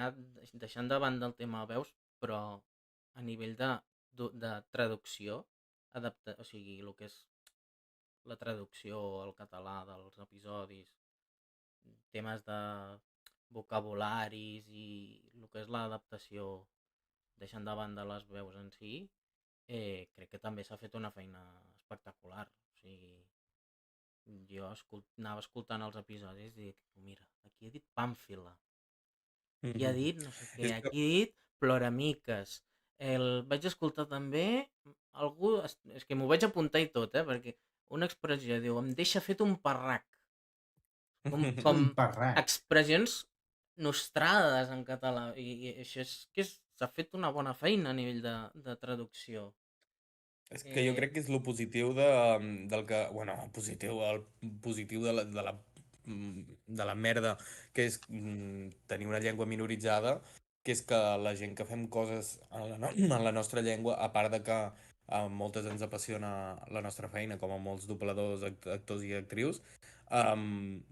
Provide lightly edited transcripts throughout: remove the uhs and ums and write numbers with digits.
ja deixant de banda el tema veus, però a nivell de traducció, o sigui, el que és la traducció al català dels episodis, temes de vocabularis i el que és l'adaptació, deixant de banda les veus en si, crec que també s'ha fet una feina espectacular. O sigui, jo anava escoltant els episodis i dic, mira, aquí he dit pàmfila, aquí ha dit no sé què, És que aquí ha dit ploramiques. Vaig escoltar també algú, és que m'ho vaig apuntar i tot, perquè una expressió diu, em deixa fet un parrac, com Un parrac. expressions nostrades en català, i això és que s'ha fet una bona feina a nivell de traducció. És que jo crec que és lo positiu del que... Bueno, el positiu de la merda que és tenir una llengua minoritzada, que és que la gent que fem coses en la nostra llengua, a part de que a moltes ens apassiona la nostra feina, com a molts dobladors, actors i actrius,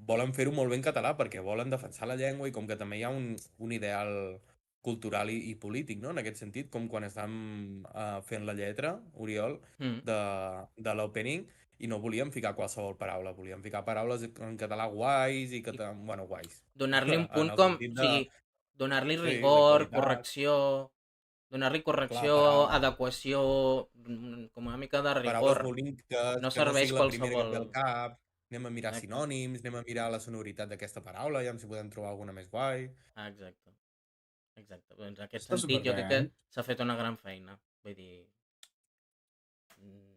volen fer-ho molt bé en català perquè volen defensar la llengua i com que també hi ha un ideal cultural i polític, no? En aquest sentit, com quan estàvem fent la lletra, Oriol, Mm. de l'opening, i no volíem ficar qualsevol paraula, volíem ficar paraules en català guais i I bueno, guais. donar-li un En punt el com, sentit o de, sigui, donar-li sí, de rigor, qualitat, correcció, donar-li clar, correcció, adequació, com una mica de paraules rigor. molt boniques, No que no sigui serveix la primera que et ve qualsevol... al cap, anem a mirar Exacte, sinònims, anem a mirar la sonoritat d'aquesta paraula, ja si podem trobar alguna més guai. exacte, exacte. Doncs en aquest Està sentit jo superbé, crec que eh? s'ha fet una gran feina. Vull dir... mm,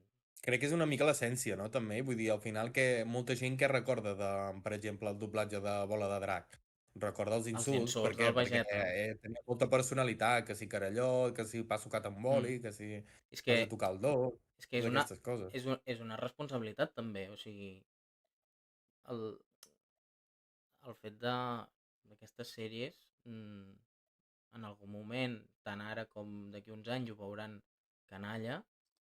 Crec que és una mica l'essència, no? També, vull dir, al final que molta gent que recorda de, per exemple, el doblatge de Bola de Drac, recorda els els insults, per insults què? del Perquè Vegeta. tenia molta personalitat, que si carallot, que si passo cat amb Mm. boli, que si És que, has de tocar el do, és que totes aquestes coses. és una responsabilitat també, o sigui, el, el fet d'aquestes sèries, en algun moment, tant ara com d'aquí uns anys, ho veuran canalla,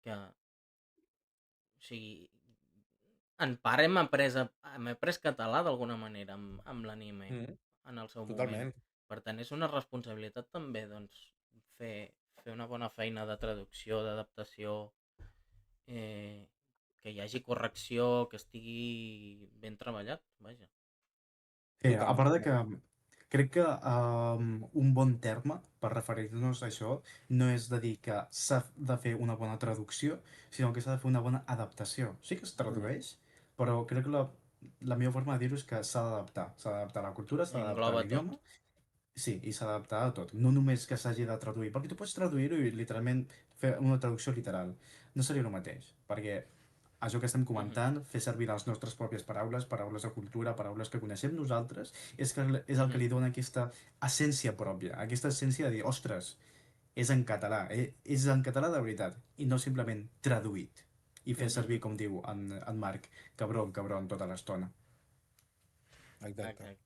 que, o sigui, en part hem après català d'alguna manera amb l'anime Mm, en el seu moment. totalment. Per tant, és una responsabilitat també, doncs, fer, fer una bona feina de traducció, d'adaptació, eh, que hi hagi correcció, que estigui ben treballat, vaja. Sí, a part de Totalment. que crec que un bon terme per referir-nos a això no és de dir que s'ha de fer una bona traducció, sinó que s'ha de fer una bona adaptació. Sí que es tradueix, però crec que la millor forma de dir-ho és que s'ha d'adaptar. S'ha d'adaptar a la cultura, s'ha d'adaptar a Engloba tot. l'idioma. Sí, i s'ha d'adaptar a tot. No només que s'hagi de traduir, perquè tu pots traduir-ho i literalment fer una traducció literal. No seria el mateix, perquè això que estem Mhm, comentant, fer servir les nostres pròpies paraules, paraules de cultura, paraules que coneixem nosaltres, és el que mhm, li dona aquesta essència pròpia, aquesta essència de dir, ostres, és en català, és en català de veritat, i no simplement traduït. I fer mhm. servir, com diu en Marc, cabron, cabron, tota l'estona. Exacte. Exacte.